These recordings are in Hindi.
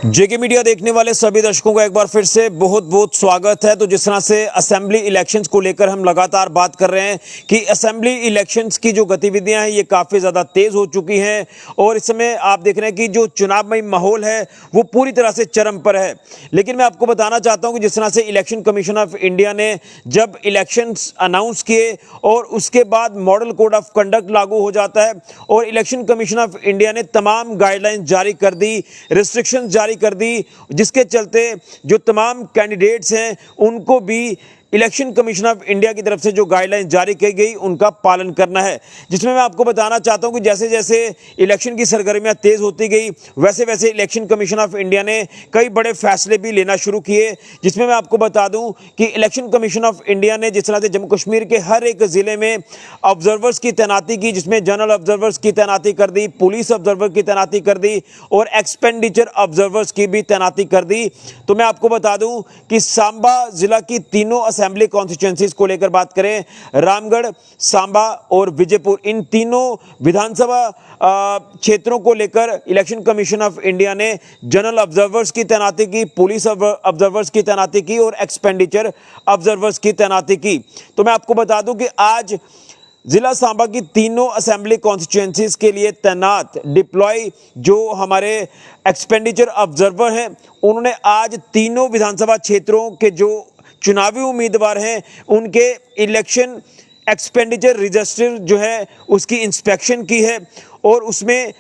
जेके मीडिया देखने वाले सभी दर्शकों का एक बार फिर से बहुत बहुत स्वागत है। तो जिस तरह से असेंबली इलेक्शंस को लेकर हम लगातार बात कर रहे हैं कि असेंबली इलेक्शंस की जो गतिविधियां हैं ये काफ़ी ज़्यादा तेज़ हो चुकी हैं और इस समय आप देख रहे हैं कि जो चुनावमय माहौल है वो पूरी तरह से चरम पर है। लेकिन मैं आपको बताना चाहता हूं कि जिस तरह से इलेक्शन कमीशन ऑफ इंडिया ने जब इलेक्शंस अनाउंस किए और उसके बाद मॉडल कोड ऑफ कंडक्ट लागू हो जाता है और इलेक्शन कमीशन ऑफ इंडिया ने तमाम गाइडलाइंस जारी कर दी, रिस्ट्रिक्शन जारी कर दी, जिसके चलते जो तमाम कैंडिडेट्स हैं उनको भी इलेक्शन कमीशन ऑफ इंडिया की तरफ से जो गाइडलाइन जारी की गई उनका पालन करना है। जिसमें मैं आपको बताना चाहता हूं कि जैसे जैसे इलेक्शन की सरगर्मियां तेज होती गई वैसे वैसे इलेक्शन कमीशन ऑफ इंडिया ने कई बड़े फैसले भी लेना शुरू किए। जिसमें मैं आपको बता दूं कि इलेक्शन कमीशन ऑफ इंडिया ने जिस तरह से जम्मू कश्मीर के हर एक जिले में ऑब्जर्वर्स की तैनाती की, जिसमें जनरल ऑब्जर्वर्स की तैनाती कर दी, पुलिस ऑब्जर्वर की तैनाती कर दी और एक्सपेंडिचर ऑब्जर्वर्स की भी तैनाती कर दी। तो मैं आपको बता दूं कि सांबा जिला की तीनों असेंबली कॉन्स्टिट्यूएंसीज को लेकर बात करें, रामगढ़, सांबा और विजयपुर, इन तीनों विधानसभा क्षेत्रों को लेकर इलेक्शन कमीशन ऑफ इंडिया ने जनरल ऑब्जर्वर्स की तैनाती की, पुलिस ऑब्जर्वर्स की तैनाती की और एक्सपेंडिचर ऑब्जर्वर्स की तैनाती की। तो मैं आपको बता दूं कि आज जिला सांबा की तीनों असेंबली कॉन्स्टिट्यूएंसीज के लिए तैनात डिप्लॉय जो हमारे एक्सपेंडिचर ऑब्जर्वर हैं उन्होंने आज तीनों विधानसभा क्षेत्रों के जो चुनावी उम्मीदवार हैं उनके इलेक्शन एक्सपेंडिचर रजिस्टर जो है उसकी इंस्पेक्शन की है और उसमें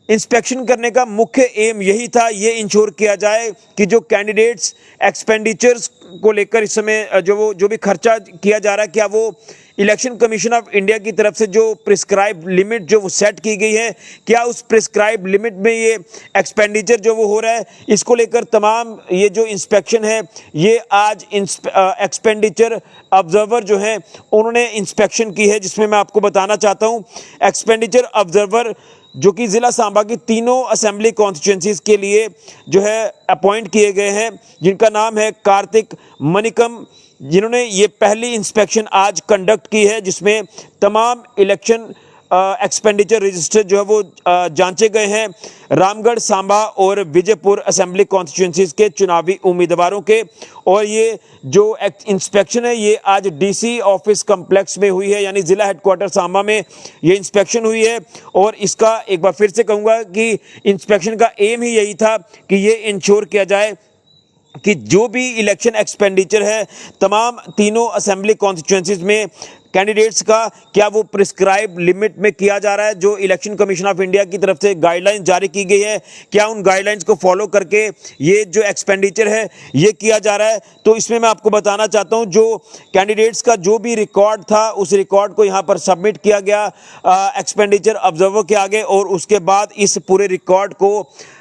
इंस्पेक्शन करने का मुख्य एम यही था, ये इंश्योर किया जाए कि जो कैंडिडेट्स एक्सपेंडिचर्स को लेकर इस समय जो भी खर्चा किया जा रहा है क्या वो इलेक्शन कमीशन ऑफ इंडिया की तरफ से जो प्रिस्क्राइब लिमिट जो वो सेट की गई है, क्या उस प्रिस्क्राइब लिमिट में ये एक्सपेंडिचर जो वो हो रहा है, इसको लेकर तमाम ये जो इंस्पेक्शन है ये आज एक्सपेंडिचर ऑब्जर्वर जो हैं उन्होंने इंस्पेक्शन की है। जिसमें मैं आपको बताना चाहता हूँ एक्सपेंडिचर ऑब्जर्वर जो कि ज़िला सांबा की तीनों असेंबली कॉन्स्टिट्यूएंसीज के लिए जो है अपॉइंट किए गए हैं, जिनका नाम है कार्तिक मनिकम, जिन्होंने ये पहली इंस्पेक्शन आज कंडक्ट की है जिसमें तमाम इलेक्शन एक्सपेंडिचर रजिस्टर जो है वो जांचे गए हैं रामगढ़, सांबा और विजयपुर असेंबली कॉन्स्टिट्यूएंसीज के चुनावी उम्मीदवारों के। और ये जो इंस्पेक्शन है ये आज डीसी ऑफिस कम्प्लेक्स में हुई है, यानी ज़िला हेडक्वार्टर सांबा में ये इंस्पेक्शन हुई है। और इसका एक बार फिर से कहूँगा कि इंस्पेक्शन का एम ही यही था कि ये इंश्योर किया जाए कि जो भी इलेक्शन एक्सपेंडिचर है तमाम तीनों असेंबली कॉन्स्टिट्यूएंसीज में कैंडिडेट्स का क्या वो प्रिस्क्राइब लिमिट में किया जा रहा है, जो इलेक्शन कमीशन ऑफ इंडिया की तरफ से गाइडलाइंस जारी की गई है क्या उन गाइडलाइंस को फॉलो करके ये जो एक्सपेंडिचर है ये किया जा रहा है। तो इसमें मैं आपको बताना चाहता हूं जो कैंडिडेट्स का जो भी रिकॉर्ड था उस रिकॉर्ड को यहाँ पर सबमिट किया गया एक्सपेंडिचर ऑब्जर्वर के आगे और उसके बाद इस पूरे रिकॉर्ड को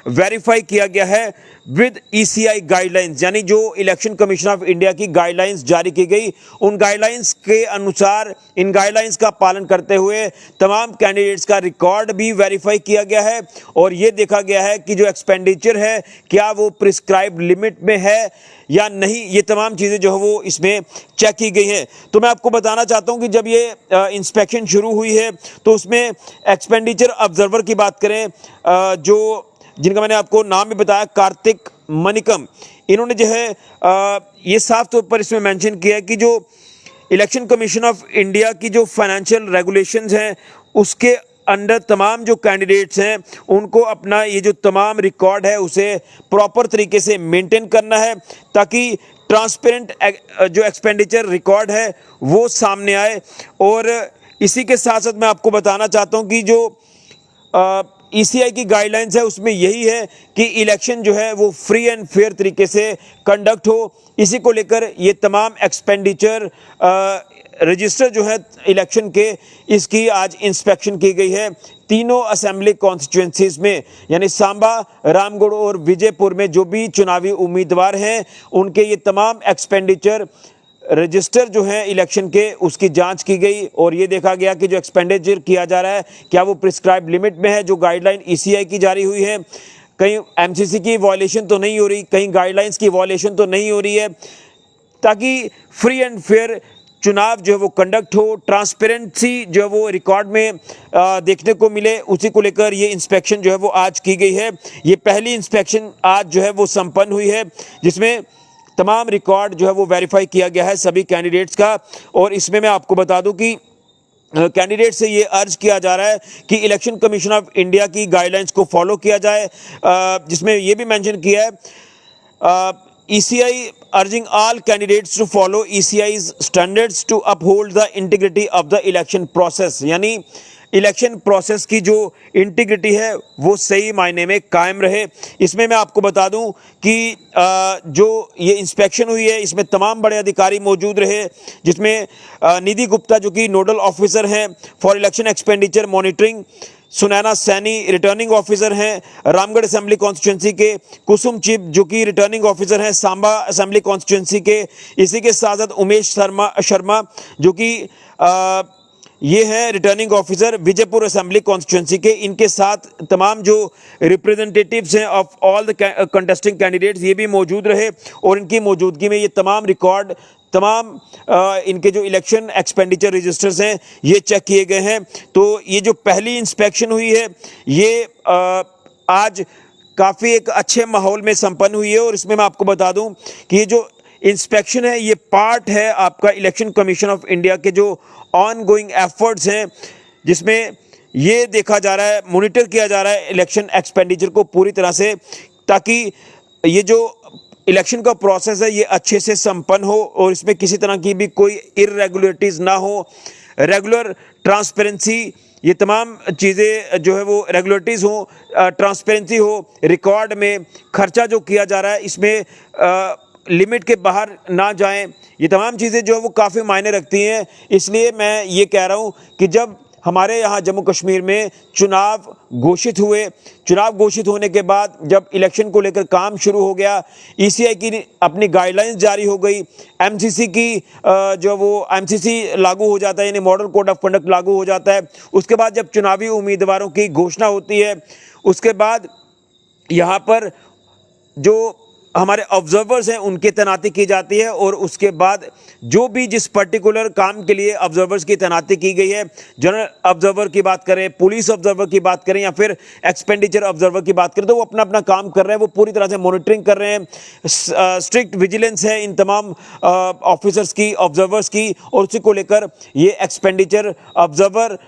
वेरीफाई किया गया है विद ईसीआई गाइडलाइंस, यानी जो इलेक्शन कमीशन ऑफ इंडिया की गाइडलाइंस जारी की गई उन गाइडलाइंस के अनुसार इन गाइडलाइंस का पालन करते हुए तमाम कैंडिडेट्स का रिकॉर्ड भी वेरीफाई किया गया है और ये देखा गया है कि जो एक्सपेंडिचर है क्या वो प्रिस्क्राइब लिमिट में है या नहीं, ये तमाम चीज़ें जो है वो इसमें चेक की गई हैं। तो मैं आपको बताना चाहता हूं कि जब ये इंस्पेक्शन शुरू हुई है तो उसमें एक्सपेंडिचर ऑब्जर्वर की बात करें जो जिनका मैंने आपको नाम भी बताया कार्तिक मनिकम, इन्होंने जो है ये साफ तौर पर इसमें मेंशन किया है कि जो इलेक्शन कमीशन ऑफ इंडिया की जो फाइनेंशियल रेगुलेशंस हैं उसके अंडर तमाम जो कैंडिडेट्स हैं उनको अपना ये जो तमाम रिकॉर्ड है उसे प्रॉपर तरीके से मेंटेन करना है ताकि ट्रांसपेरेंट जो एक्सपेंडिचर रिकॉर्ड है वो सामने आए। और इसी के साथ साथ मैं आपको बताना चाहता हूँ कि जो ईसीआई की गाइडलाइंस है उसमें यही है कि इलेक्शन जो है वो फ्री एंड फेयर तरीके से कंडक्ट हो। इसी को लेकर ये तमाम एक्सपेंडिचर रजिस्टर जो है इलेक्शन के इसकी आज इंस्पेक्शन की गई है तीनों असेंबली कॉन्स्टिट्यूएंसीज में, यानी सांबा, रामगढ़ और विजयपुर में जो भी चुनावी उम्मीदवार हैं उनके ये तमाम एक्सपेंडिचर रजिस्टर जो है इलेक्शन के उसकी जांच की गई और ये देखा गया कि जो एक्सपेंडिचर किया जा रहा है क्या वो प्रिस्क्राइब लिमिट में है, जो गाइडलाइन ईसीआई की जारी हुई है, कहीं एमसीसी की वॉयलेशन तो नहीं हो रही, कहीं गाइडलाइंस की वॉयलेशन तो नहीं हो रही है, ताकि फ्री एंड फेयर चुनाव जो है वो कंडक्ट हो, ट्रांसपेरेंसी जो है वो रिकॉर्ड में देखने को मिले, उसी को लेकर ये इंस्पेक्शन जो है वो आज की गई है। ये पहली इंस्पेक्शन आज जो है वो संपन्न हुई है, जिसमें तमाम रिकॉर्ड जो है वो वेरीफाई किया गया है सभी कैंडिडेट्स का। और इसमें मैं आपको बता दूं कि कैंडिडेट से ये अर्ज किया जा रहा है कि इलेक्शन कमीशन ऑफ इंडिया की गाइडलाइंस को फॉलो किया जाए, जिसमें ये भी मेंशन किया है ECI urging all candidates to follow ECI's standards to uphold the integrity of the election process। यानी इलेक्शन प्रोसेस की जो इंटीग्रिटी है वो सही मायने में कायम रहे। इसमें मैं आपको बता दूं कि जो ये इंस्पेक्शन हुई है इसमें तमाम बड़े अधिकारी मौजूद रहे, जिसमें निधि गुप्ता जो कि नोडल ऑफिसर हैं for election expenditure monitoring, Sunaina Saini returning officer हैं रामगढ़ असेंबली कॉन्स्टिट्यूंसी के, कुसुम चिप जो कि रिटर्निंग ऑफिसर हैं सांबा असेंबली कॉन्स्टिट्यूंसी के, इसी के साथ साथ उमेश शर्मा जो कि ये हैं returning officer Vijaypur assembly constituency के। इनके साथ तमाम जो रिप्रेजेंटेटिव्स हैं of all the contesting candidates ये भी मौजूद रहे, और इनकी मौजूदगी में ये तमाम रिकॉर्ड, तमाम इनके जो इलेक्शन एक्सपेंडिचर रजिस्टर्स हैं ये चेक किए गए हैं। तो ये जो पहली इंस्पेक्शन हुई है ये आज काफ़ी एक अच्छे माहौल में संपन्न हुई है। और इसमें मैं आपको बता दूं कि ये जो इंस्पेक्शन है ये पार्ट है आपका इलेक्शन कमीशन ऑफ इंडिया के जो ऑन गोइंग एफर्ट्स हैं, जिसमें ये देखा जा रहा है, मॉनिटर किया जा रहा है इलेक्शन एक्सपेंडिचर को पूरी तरह से, ताकि ये जो इलेक्शन का प्रोसेस है ये अच्छे से संपन्न हो और इसमें किसी तरह की भी कोई इरेगुलरिटीज़ ना हो। रेगुलर ट्रांसपेरेंसी, ये तमाम चीज़ें जो है वो रेगुलरिटीज़ हो, ट्रांसपेरेंसी हो, रिकॉर्ड में खर्चा जो किया जा रहा है इसमें लिमिट के बाहर ना जाएं, ये तमाम चीज़ें जो है वो काफ़ी मायने रखती हैं। इसलिए मैं ये कह रहा हूँ कि जब हमारे यहाँ जम्मू कश्मीर में चुनाव घोषित हुए, चुनाव घोषित होने के बाद जब इलेक्शन को लेकर काम शुरू हो गया, ECI की अपनी गाइडलाइंस जारी हो गई, MCC की जो वो MCC लागू हो जाता है, यानी मॉडल कोड ऑफ कंडक्ट लागू हो जाता है। उसके बाद जब चुनावी उम्मीदवारों की घोषणा होती है, उसके बाद यहाँ पर जो हमारे ऑब्जर्वर्स हैं उनकी तैनाती की जाती है, और उसके बाद जो भी जिस पर्टिकुलर काम के लिए ऑब्जर्वर्स की तैनाती की गई है, जनरल ऑब्जर्वर की बात करें, पुलिस ऑब्जर्वर की बात करें या फिर एक्सपेंडिचर ऑब्जर्वर की बात करें, तो वो अपना अपना काम कर रहे हैं, वो पूरी तरह से मॉनिटरिंग कर रहे हैं। स्ट्रिक्ट विजिलेंस है इन तमाम ऑफिसर्स की, ऑब्जर्वर्स की, और उसी को लेकर ये एक्सपेंडिचर ऑब्जर्वर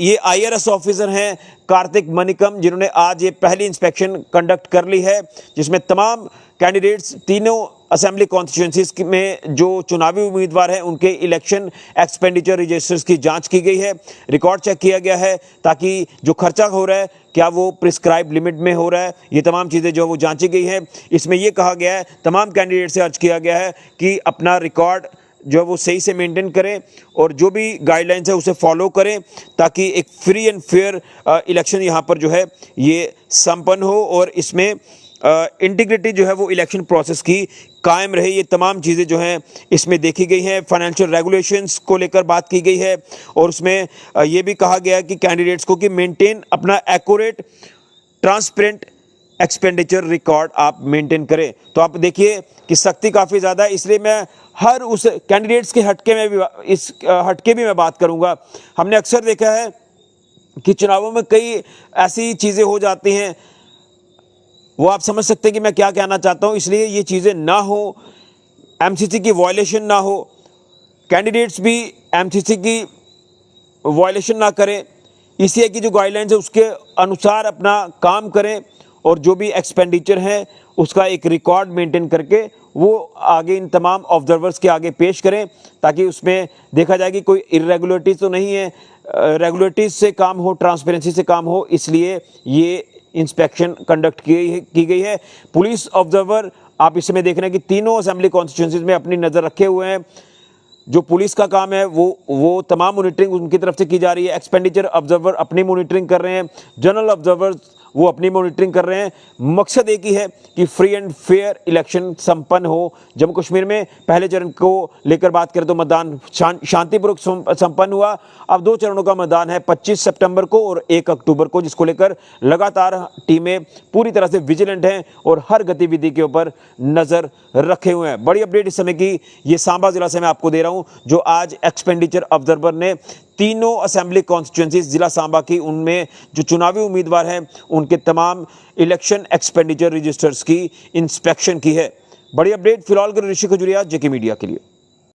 ये IRS ऑफिसर हैं कार्तिक मनिकम, जिन्होंने आज ये पहली इंस्पेक्शन कंडक्ट कर ली है, जिसमें तमाम कैंडिडेट्स तीनों असेंबली कॉन्स्टिट्यूंसीज में जो चुनावी उम्मीदवार हैं उनके इलेक्शन एक्सपेंडिचर रजिस्टर्स की जांच की गई है, रिकॉर्ड चेक किया गया है, ताकि जो खर्चा हो रहा है क्या वो प्रिस्क्राइब लिमिट में हो रहा है, ये तमाम चीज़ें जो वो जांची गई हैं। इसमें ये कहा गया है, तमाम कैंडिडेट से अर्ज किया गया है कि अपना रिकॉर्ड जो है वो सही से मेंटेन करें और जो भी गाइडलाइंस है उसे फॉलो करें, ताकि एक फ्री एंड फेयर इलेक्शन यहाँ पर जो है ये संपन्न हो और इसमें इंटीग्रिटी जो है वो इलेक्शन प्रोसेस की कायम रहे। ये तमाम चीज़ें जो हैं इसमें देखी गई हैं। फाइनेंशियल रेगुलेशंस को लेकर बात की गई है, और उसमें ये भी कहा गया है कि कैंडिडेट्स को कि मेंटेन अपना एक्यूरेट ट्रांसपेरेंट एक्सपेंडिचर रिकॉर्ड आप मेंटेन करें। तो आप देखिए कि सख्ती काफ़ी ज़्यादा है, इसलिए मैं हर उस कैंडिडेट्स के हटके में भी इस हटके भी मैं बात करूंगा। हमने अक्सर देखा है कि चुनावों में कई ऐसी चीज़ें हो जाती हैं, वो आप समझ सकते हैं कि मैं क्या कहना चाहता हूं, इसलिए ये चीज़ें ना हो, MCC की वायलेशन ना हो, कैंडिडेट्स भी MCC की वायलेशन ना करें, ECI की जो गाइडलाइंस है उसके अनुसार अपना काम करें, और जो भी एक्सपेंडिचर है उसका एक रिकॉर्ड मेंटेन करके वो आगे इन तमाम ऑब्जर्वर्स के आगे पेश करें, ताकि उसमें देखा जाए कि कोई इरेगुलरिटीज़ तो नहीं है, रेगुलरिटीज़ से काम हो, ट्रांसपेरेंसी से काम हो, इसलिए ये इंस्पेक्शन कंडक्ट की गई है। पुलिस ऑब्जर्वर आप इसमें देख रहे हैं कि तीनों असेंबली कॉन्स्टिट्यूंसीज में अपनी नज़र रखे हुए हैं। जो पुलिस का काम है वो तमाम मॉनिटरिंग उनकी तरफ से की जा रही है। एक्सपेंडिचर ऑब्जर्वर अपनी मॉनिटरिंग कर रहे हैं, जनरल ऑब्जर्वर वो अपनी मॉनिटरिंग कर रहे हैं। मकसद एक ही है कि फ्री एंड फेयर इलेक्शन संपन्न हो। जम्मू कश्मीर में पहले चरण को लेकर बात करें तो मतदान शांतिपूर्वक संपन्न हुआ। अब 2 चरणों का मतदान है 25 सितंबर को और 1 अक्टूबर को, जिसको लेकर लगातार टीमें पूरी तरह से विजिलेंट हैं और हर गतिविधि के ऊपर नजर रखे हुए हैं। बड़ी अपडेट इस समय की ये सांबा जिला से मैं आपको दे रहा हूं, जो आज एक्सपेंडिचर ऑब्जर्वर ने तीनों असेंबली कॉन्स्टिट्यूंसीज जिला सांबा की, उनमें जो चुनावी उम्मीदवार हैं उनके तमाम इलेक्शन एक्सपेंडिचर रजिस्टर्स की इंस्पेक्शन की है। बड़ी अपडेट फिलहाल के ऋषि खजुरिया, जेके मीडिया के लिए।